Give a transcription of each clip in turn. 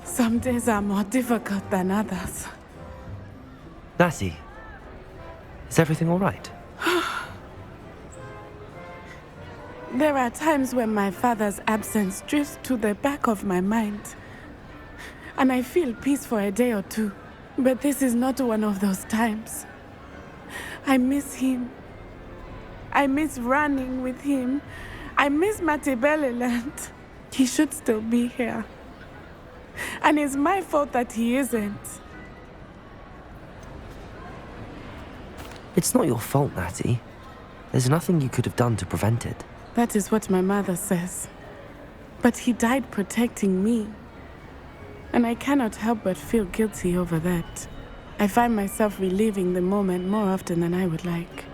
Some days are more difficult than others. Natty, is everything all right? There are times when my father's absence drifts to the back of my mind, and I feel peace for a day or two. But this is not one of those times. I miss him. I miss running with him. I miss Matebeleland. He should still be here. And it's my fault that he isn't. It's not your fault, Natty. There's nothing you could have done to prevent it. That is what my mother says. But he died protecting me. And I cannot help but feel guilty over that. I find myself reliving the moment more often than I would like.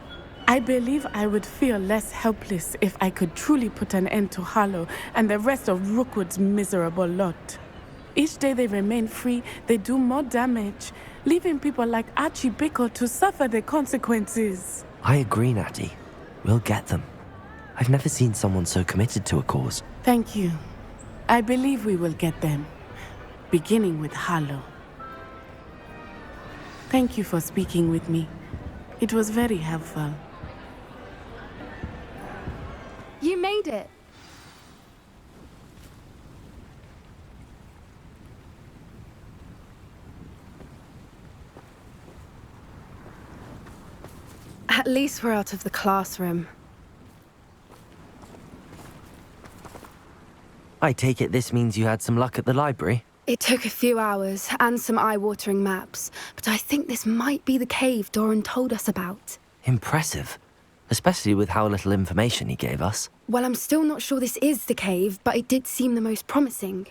I believe I would feel less helpless if I could truly put an end to Harlow and the rest of Rookwood's miserable lot. Each day they remain free, they do more damage, leaving people like Archie Bickle to suffer the consequences. I agree, Natty. We'll get them. I've never seen someone so committed to a cause. Thank you. I believe we will get them, beginning with Harlow. Thank you for speaking with me. It was very helpful. You made it. At least we're out of the classroom. I take it this means you had some luck at the library? It took a few hours and some eye-watering maps, but I think this might be the cave Doran told us about. Impressive. Especially with how little information he gave us. Well, I'm still not sure this is the cave, but it did seem the most promising.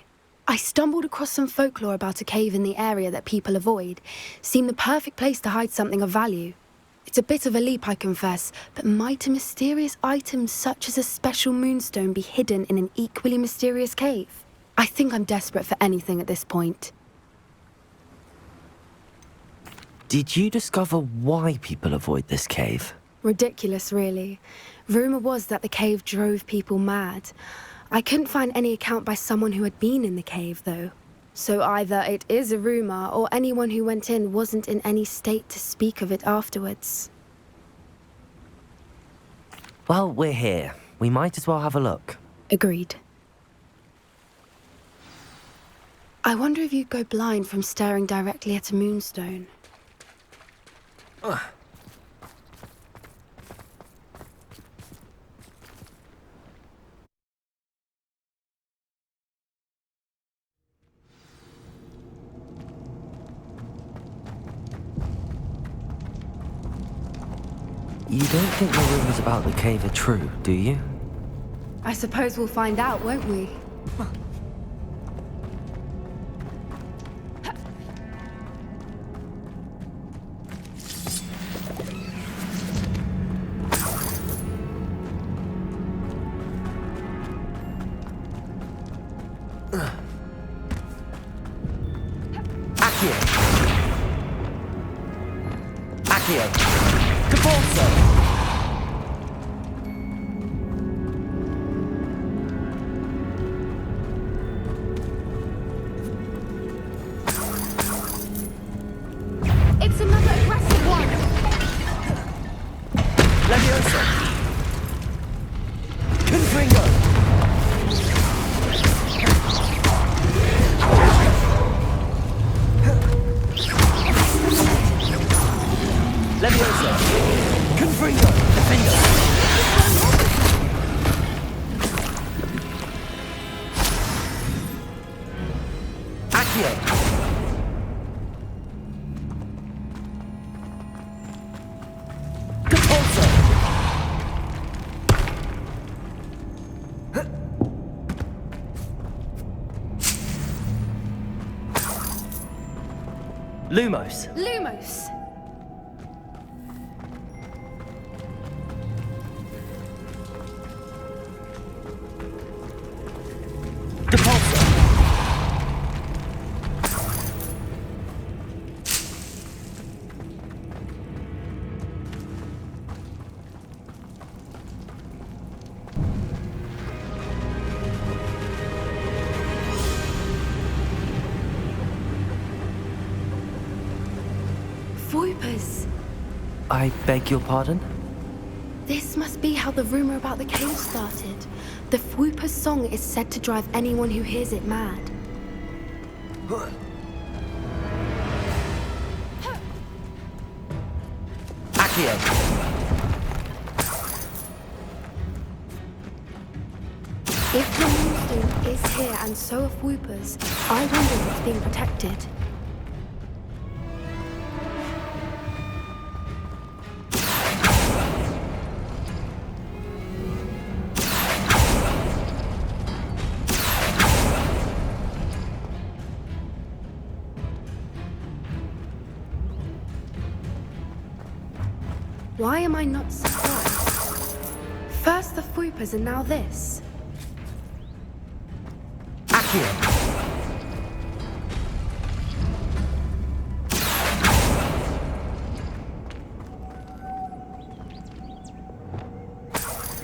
I stumbled across some folklore about a cave in the area that people avoid. Seemed the perfect place to hide something of value. It's a bit of a leap, I confess, but might a mysterious item such as a special moonstone be hidden in an equally mysterious cave? I think I'm desperate for anything at this point. Did you discover why people avoid this cave? Ridiculous, really. Rumour was that the cave drove people mad. I couldn't find any account by someone who had been in the cave, though. So either it is a rumour, or anyone who went in wasn't in any state to speak of it afterwards. Well, we're here. We might as well have a look. Agreed. I wonder if you'd go blind from staring directly at a moonstone. You don't think the rumors about the cave are true, do you? I suppose we'll find out, won't we? It's another aggressive one! Leviosa! Confringo! Leviosa! Confringo! Defender! Accio! Lumos. Lumos! Depulso. I beg your pardon? This must be how the rumor about the cave started. The Fwooper's song is said to drive anyone who hears it mad. Accio! If the moonstone is here and so are Fwooper's, I wonder if it's being protected. Why am I not surprised? First the Fwooper's and now this. Accio!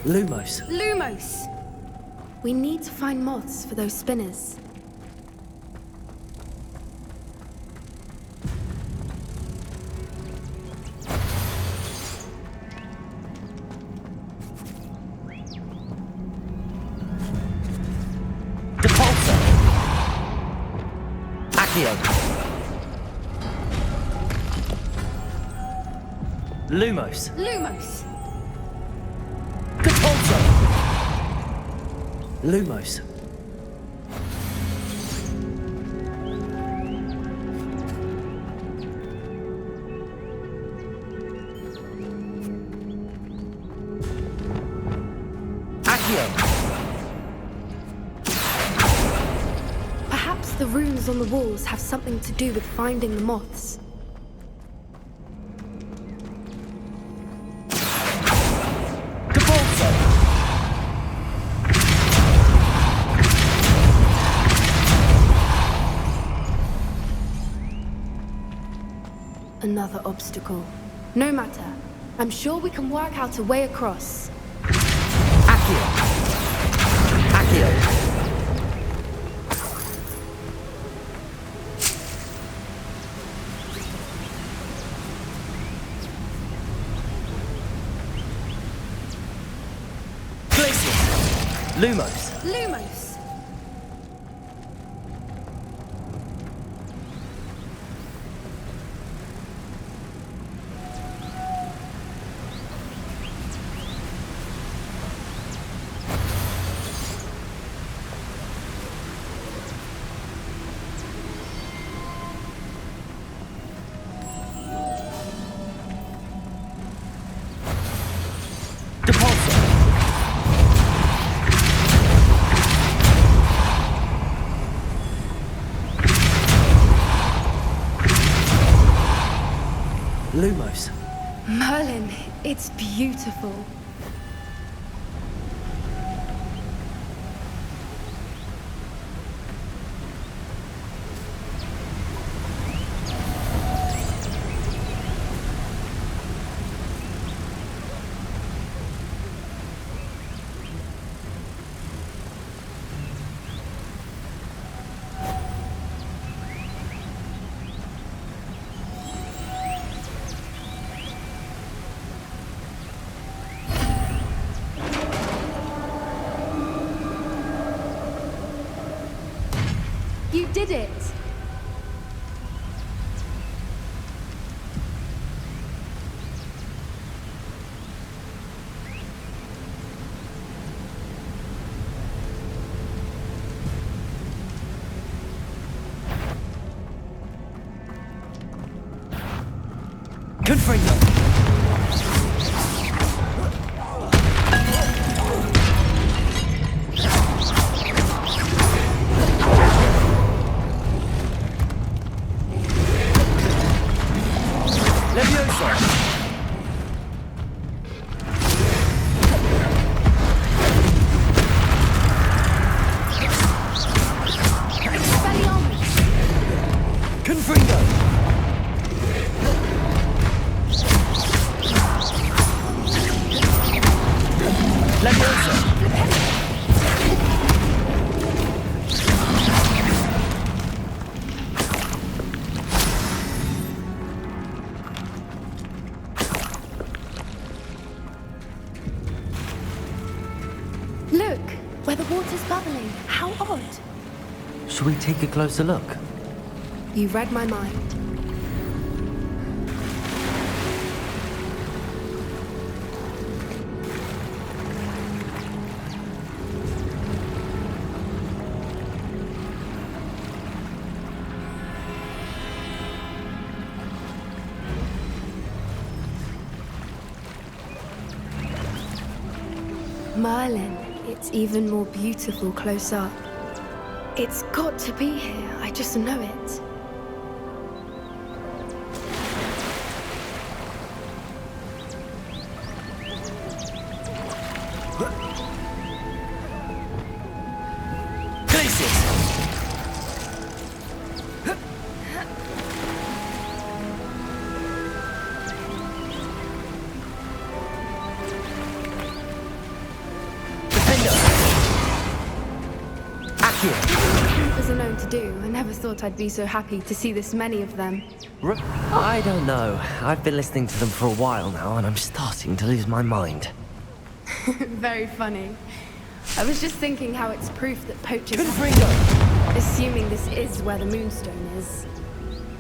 Lumos. Lumos! We need to find moths for those spinners. Depulso. Accio. Lumos. Lumos! Depulso. Lumos. Accio. Perhaps the runes on the walls have something to do with finding the moths. Depulso. Another obstacle. No matter. I'm sure we can work out a way across. Accio. Accio. Lumos. Lumos! Depulso. Lumos. Merlin, it's beautiful. You did it! Confringo. Leviosa. Confringo. Leviosa. odd. Should we take a closer look? You read my mind. Merlin, it's even more beautiful close up. It's got to be here, I just know it. As are known to do, I never thought I'd be so happy to see this many of them. I don't know. I've been listening to them for a while now, and I'm starting to lose my mind. Very funny. I was just thinking how it's proof that poachers... Confringo! Assuming this is where the Moonstone is.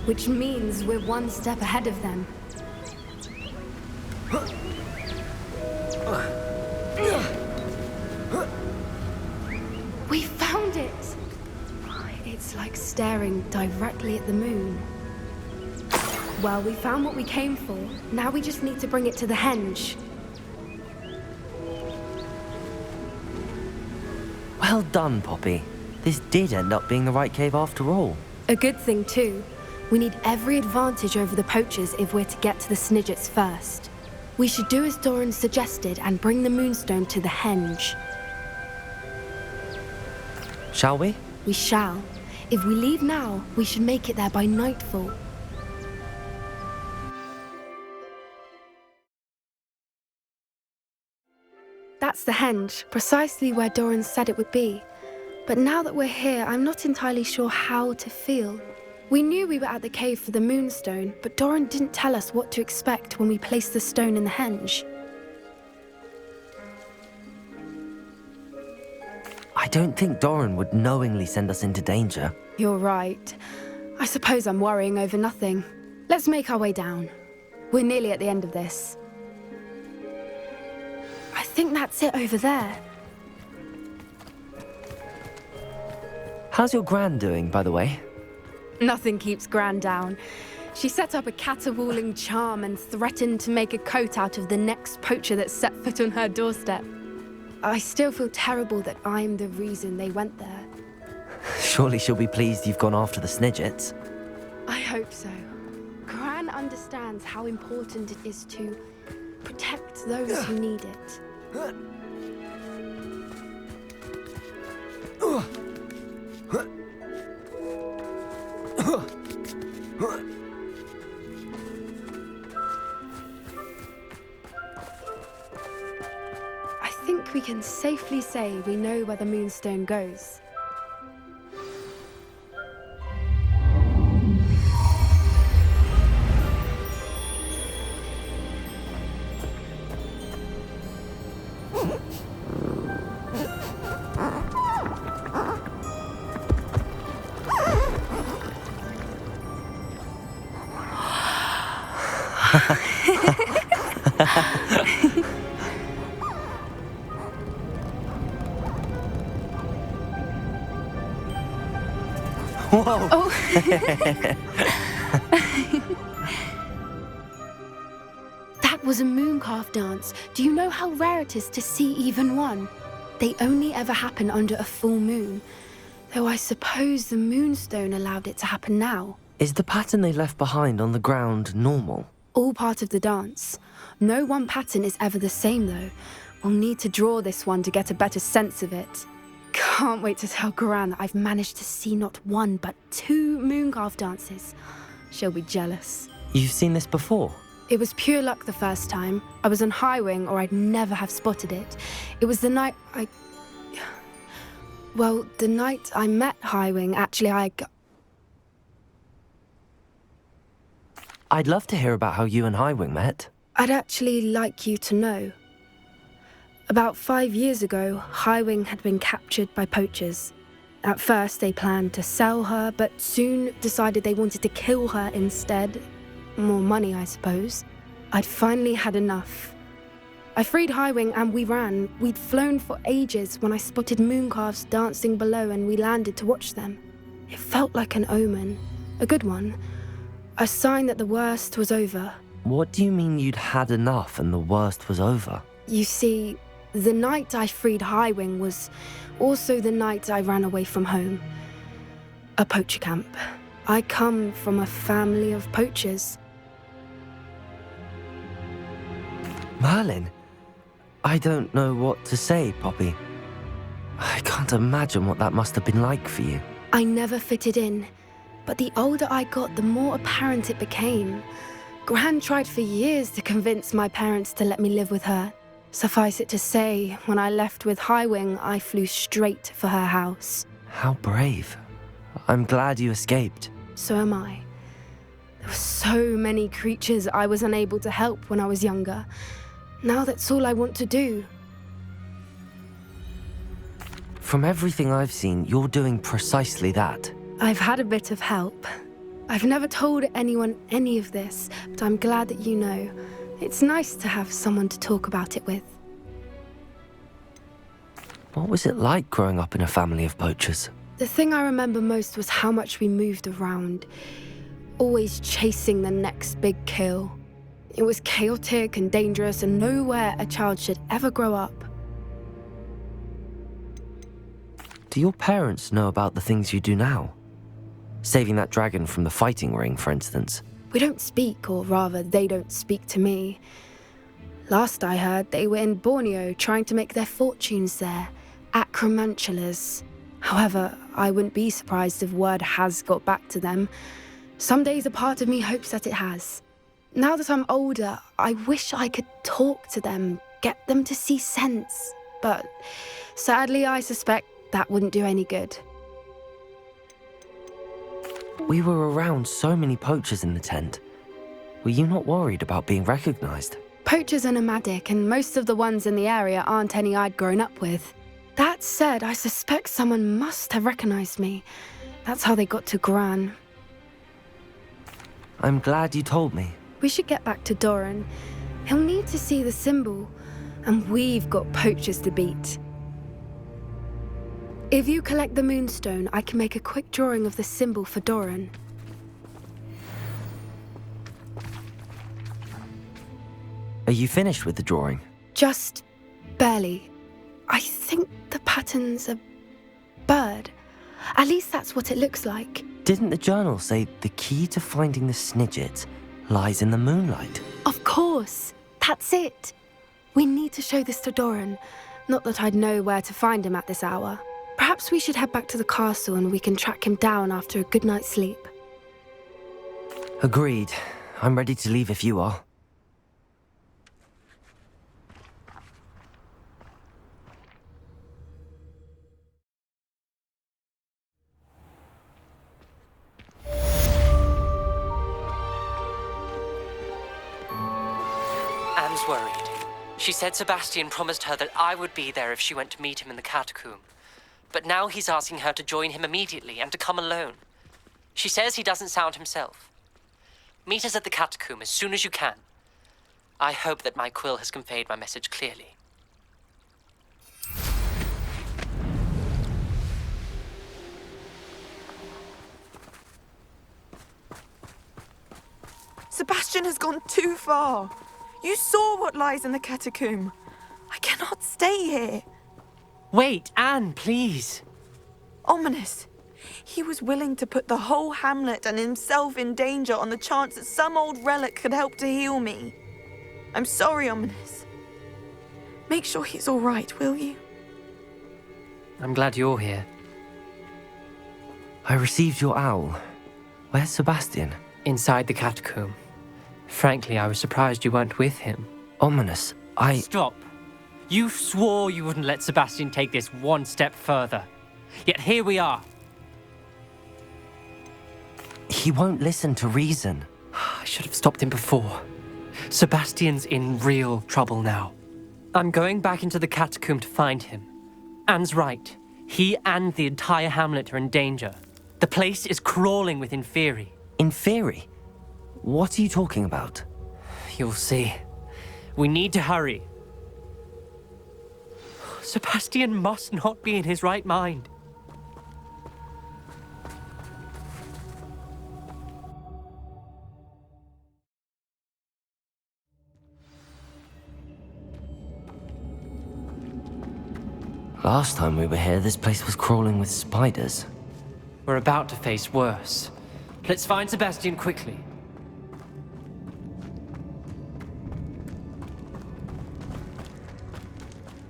Which means we're one step ahead of them. We found it! It's like staring directly at the moon. Well, we found what we came for. Now we just need to bring it to the henge. Well done, Poppy. This did end up being the right cave after all. A good thing, too. We need every advantage over the poachers if we're to get to the Snidgets first. We should do as Doran suggested and bring the Moonstone to the henge. Shall we? We shall. If we leave now, we should make it there by nightfall. That's the henge, precisely where Doran said it would be. But now that we're here, I'm not entirely sure how to feel. We knew we were at the cave for the Moonstone, but Doran didn't tell us what to expect when we placed the stone in the henge. I don't think Doran would knowingly send us into danger. You're right. I suppose I'm worrying over nothing. Let's make our way down. We're nearly at the end of this. I think that's it over there. How's your gran doing, by the way? Nothing keeps Gran down. She set up a caterwauling charm and threatened to make a coat out of the next poacher that set foot on her doorstep. I still feel terrible that I'm the reason they went there. Surely she'll be pleased you've gone after the Snidgets. I hope so. Gran understands how important it is to protect those who need it. I think we can safely say we know where the Moonstone goes. Whoa! Oh. That was a mooncalf dance. Do you know how rare it is to see even one? They only ever happen under a full moon. Though I suppose the Moonstone allowed it to happen now. Is the pattern they left behind on the ground normal? All part of the dance. No one pattern is ever the same, though. We'll need to draw this one to get a better sense of it. Can't wait to tell Gran that I've managed to see not one, but 2 mooncalf dances. She'll be jealous. You've seen this before? It was pure luck the first time. I was on Highwing, or I'd never have spotted it. It was the night Well, the night I met Highwing, actually, I'd love to hear about how you and Highwing met. I'd actually like you to know. About 5 years ago, Highwing had been captured by poachers. At first, they planned to sell her, but soon decided they wanted to kill her instead. More money, I suppose. I'd finally had enough. I freed Highwing and we ran. We'd flown for ages when I spotted mooncalves dancing below and we landed to watch them. It felt like an omen. A good one. A sign that the worst was over. What do you mean you'd had enough and the worst was over? You see, the night I freed Highwing was also the night I ran away from home. A poacher camp. I come from a family of poachers. Merlin? I don't know what to say, Poppy. I can't imagine what that must have been like for you. I never fitted in, but the older I got, the more apparent it became. Gran tried for years to convince my parents to let me live with her. Suffice it to say, when I left with Highwing, I flew straight for her house. How brave. I'm glad you escaped. So am I. There were so many creatures I was unable to help when I was younger. Now that's all I want to do. From everything I've seen, you're doing precisely that. I've had a bit of help. I've never told anyone any of this, but I'm glad that you know. It's nice to have someone to talk about it with. What was it like growing up in a family of poachers? The thing I remember most was how much we moved around, always chasing the next big kill. It was chaotic and dangerous and nowhere a child should ever grow up. Do your parents know about the things you do now? Saving that dragon from the fighting ring, for instance. We don't speak, or rather, they don't speak to me. Last I heard, they were in Borneo trying to make their fortunes there, acromantulas. However, I wouldn't be surprised if word has got back to them. Some days a part of me hopes that it has. Now that I'm older, I wish I could talk to them, get them to see sense. But sadly, I suspect that wouldn't do any good. We were around so many poachers in the tent. Were you not worried about being recognized? Poachers are nomadic, and most of the ones in the area aren't any I'd grown up with. That said, I suspect someone must have recognized me. That's how they got to Gran. I'm glad you told me. We should get back to Doran. He'll need to see the symbol, and we've got poachers to beat. If you collect the moonstone, I can make a quick drawing of the symbol for Doran. Are you finished with the drawing? Just barely. I think the pattern's a bird. At least that's what it looks like. Didn't the journal say the key to finding the Snidget lies in the moonlight? Of course. That's it. We need to show this to Doran. Not that I'd know where to find him at this hour. Perhaps we should head back to the castle and we can track him down after a good night's sleep. Agreed. I'm ready to leave if you are. Anne's worried. She said Sebastian promised her that I would be there if she went to meet him in the catacomb. But now he's asking her to join him immediately and to come alone. She says he doesn't sound himself. Meet us at the catacomb as soon as you can. I hope that my quill has conveyed my message clearly. Sebastian has gone too far. You saw what lies in the catacomb. I cannot stay here. Wait, Anne, please. Ominous. He was willing to put the whole hamlet and himself in danger on the chance that some old relic could help to heal me. I'm sorry, Ominous. Make sure he's all right, will you? I'm glad you're here. I received your owl. Where's Sebastian? Inside the catacomb. Frankly, I was surprised you weren't with him. Ominous, Stop. You swore you wouldn't let Sebastian take this one step further. Yet here we are. He won't listen to reason. I should have stopped him before. Sebastian's in real trouble now. I'm going back into the catacomb to find him. Anne's right. He and the entire hamlet are in danger. The place is crawling with Inferi. Inferi? What are you talking about? You'll see. We need to hurry. Sebastian must not be in his right mind. Last time we were here, this place was crawling with spiders. We're about to face worse. Let's find Sebastian quickly.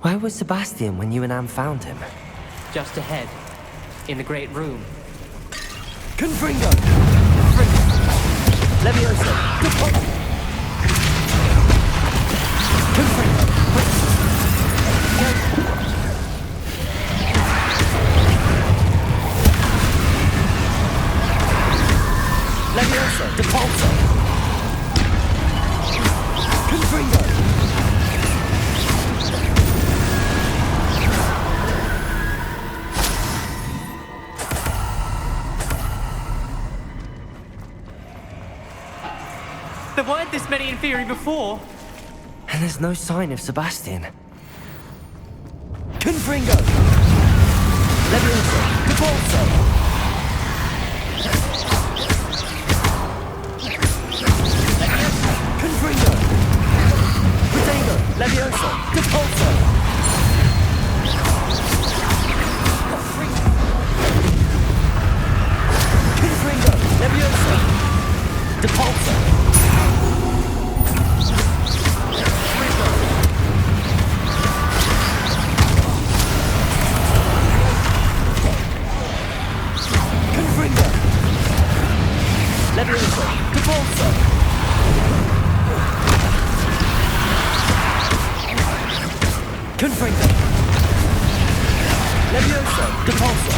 Where was Sebastian when you and Anne found him? Just ahead, in the great room. Confringo! Leviosa! Confringo! Leviosa! Depulso! Confringo! There weren't this many Inferi before. And there's no sign of Sebastian. Confringo! Leviosa! Depulso! Confringo! Protego! Leviosa! Depulso! Confringo! Leviosa! Depulso! Leviosa! Depulso! Confringo! Leviosa! Depulso!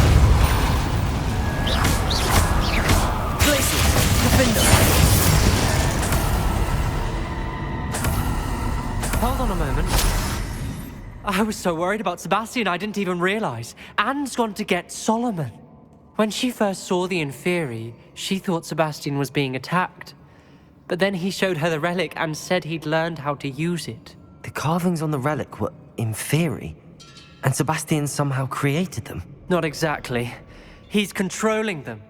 Glacius! Defender! Hold on a moment. I was so worried about Sebastian I didn't even realize. Anne's gone to get Solomon. When she first saw the Inferi, she thought Sebastian was being attacked. But then he showed her the relic and said he'd learned how to use it. The carvings on the relic were Inferi, and Sebastian somehow created them. Not exactly. He's controlling them.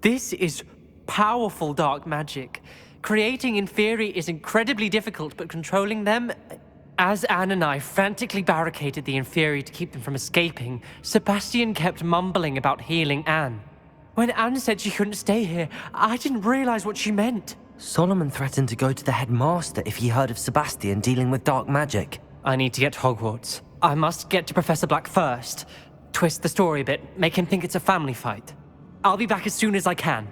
This is powerful dark magic. Creating Inferi is incredibly difficult, but controlling them... As Anne and I frantically barricaded the Inferi to keep them from escaping, Sebastian kept mumbling about healing Anne. When Anne said she couldn't stay here, I didn't realize what she meant. Solomon threatened to go to the headmaster if he heard of Sebastian dealing with dark magic. I need to get to Hogwarts. I must get to Professor Black first. Twist the story a bit, make him think it's a family fight. I'll be back as soon as I can.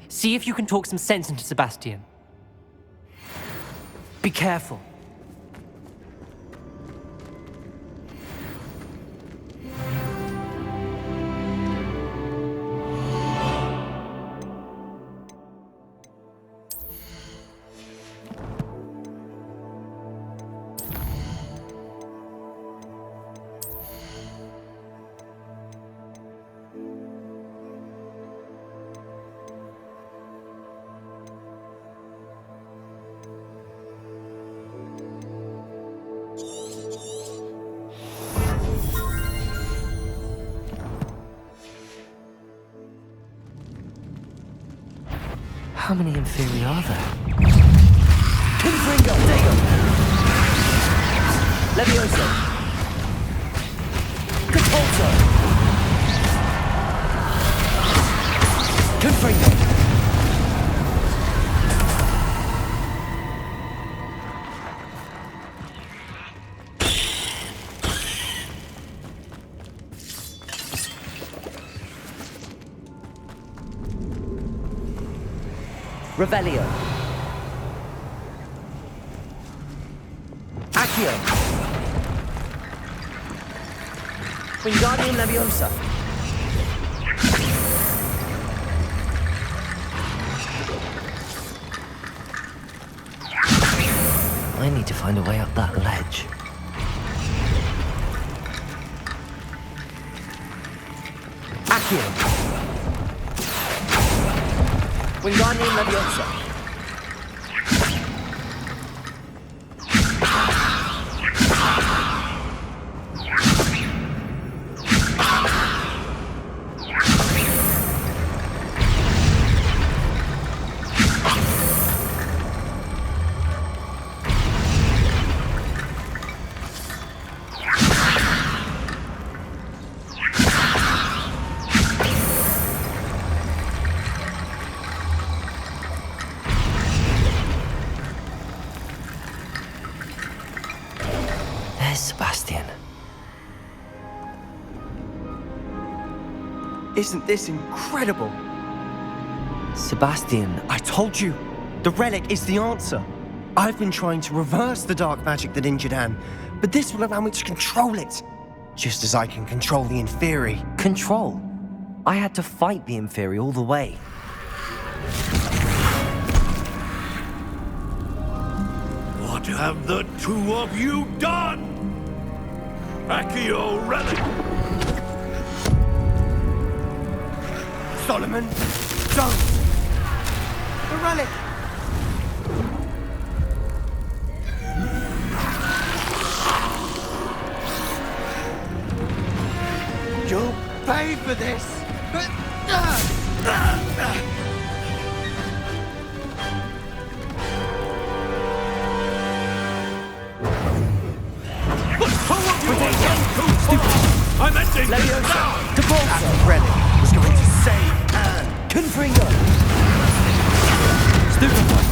See if you can talk some sense into Sebastian. Be careful. How many Inferi are there? Confringo! Dago! Leviosa! Depulso! Confringo! Revelio. Accio. Wingardium Leviosa. I need to find a way up that ledge. Accio. Wingardium Leviosa. Sebastian. Isn't this incredible? Sebastian, I told you, the relic is the answer. I've been trying to reverse the dark magic that injured Anne, but this will allow me to control it. Just as I can control the Inferi. control. I had to fight the Inferi all the way. What have the two of you done? Accio relic! Solomon, don't! The relic! You'll pay for this! I'm ending this now! That relic was going to save Anne! Confringo! Stupefy!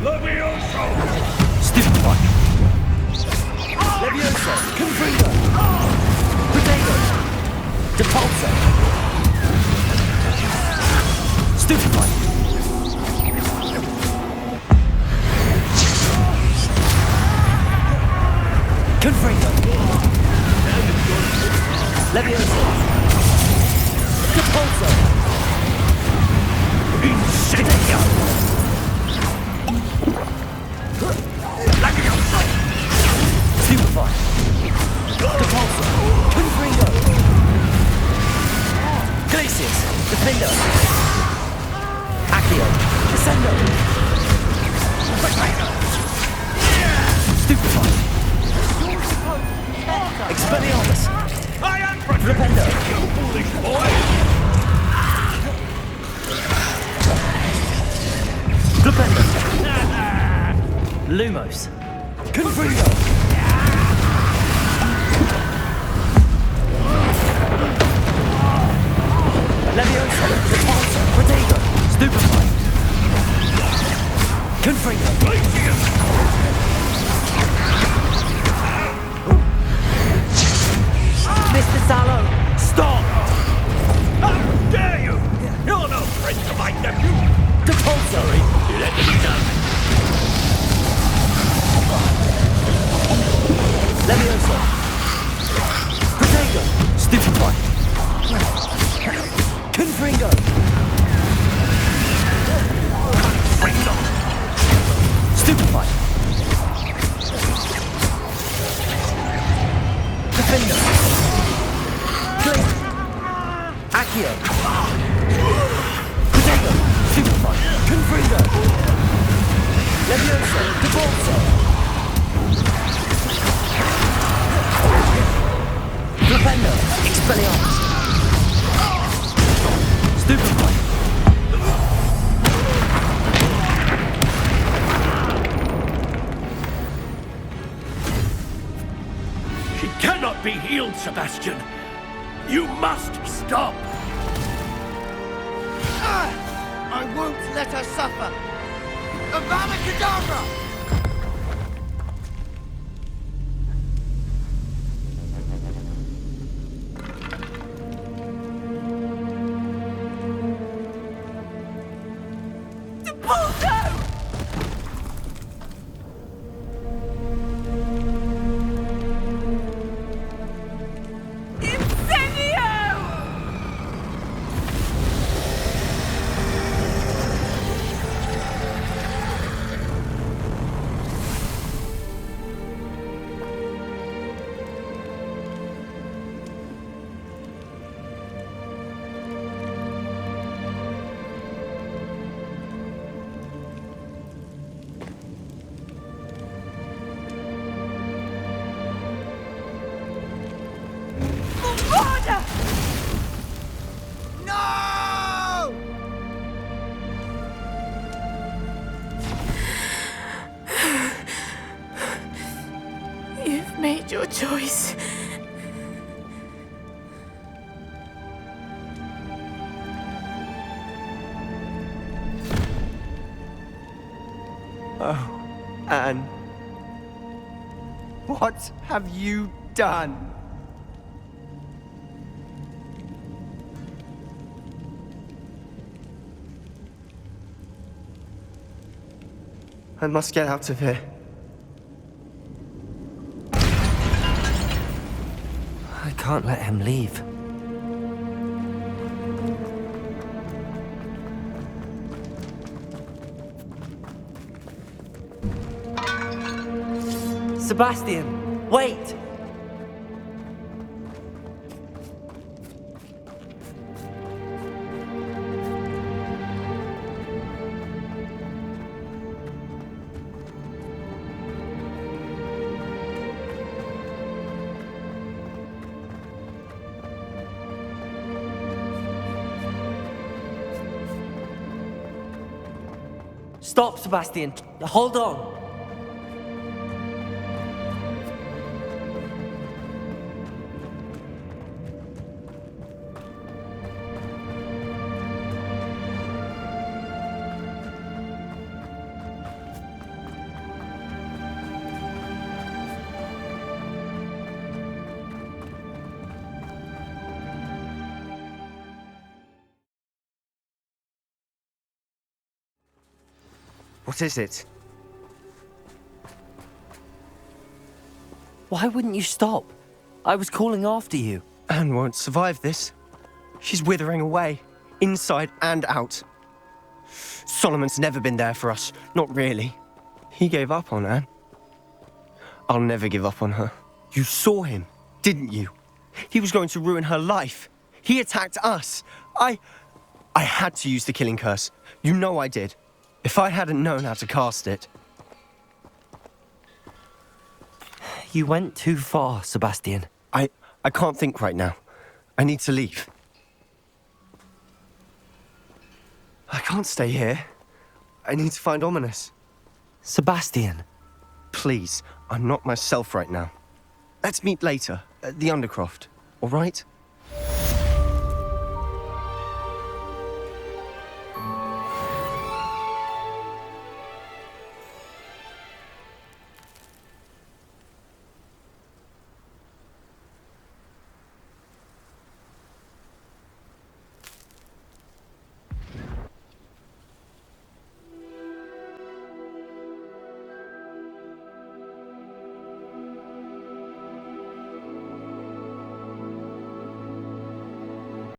Levioso! Stupefy! Levioso! Confringo! Potato! Depulso! Stupefy! Confringo! Levioso! Depulso! Incendio! Levioso! Stupefy! Depulso! Confringo! Glacius! Defendo! Accio! Descendo! Stupefy! Expelliarmus! I am protecting Rependo! you, foolish boy! Rependo! Lumos! Confringo! Levioso! Repulso! Protego! Stupefy! Confringo! Glacius! Mr. Salo! Stop! How dare you! You're no friend to my nephew! Depulso! Let me down! Levioso! Protego! Stupefy! Confringo! Stupefy! Defendo! Click! Accio! Protego! Stupefy! Confringo! Levioso! Depulso! Flipendo! Expelliarmus! Stupefy! She cannot be healed, Sebastian! You must stop! I won't let her suffer! Avada Kedavra! made your choice. Oh, Anne. What have you done? I must get out of here. I can't let him leave. Sebastian, wait! Stop, Sebastian. Hold on. What is it? Why wouldn't you stop? I was calling after you. Anne won't survive this. She's withering away, inside and out. Solomon's never been there for us, not really. He gave up on Anne. I'll never give up on her. You saw him, didn't you? He was going to ruin her life. He attacked us. I had to use the killing curse. You know I did. If I hadn't known how to cast it... You went too far, Sebastian. I can't think right now. I need to leave. I can't stay here. I need to find Ominous. Sebastian. Please, I'm not myself right now. Let's meet later at the Undercroft, all right?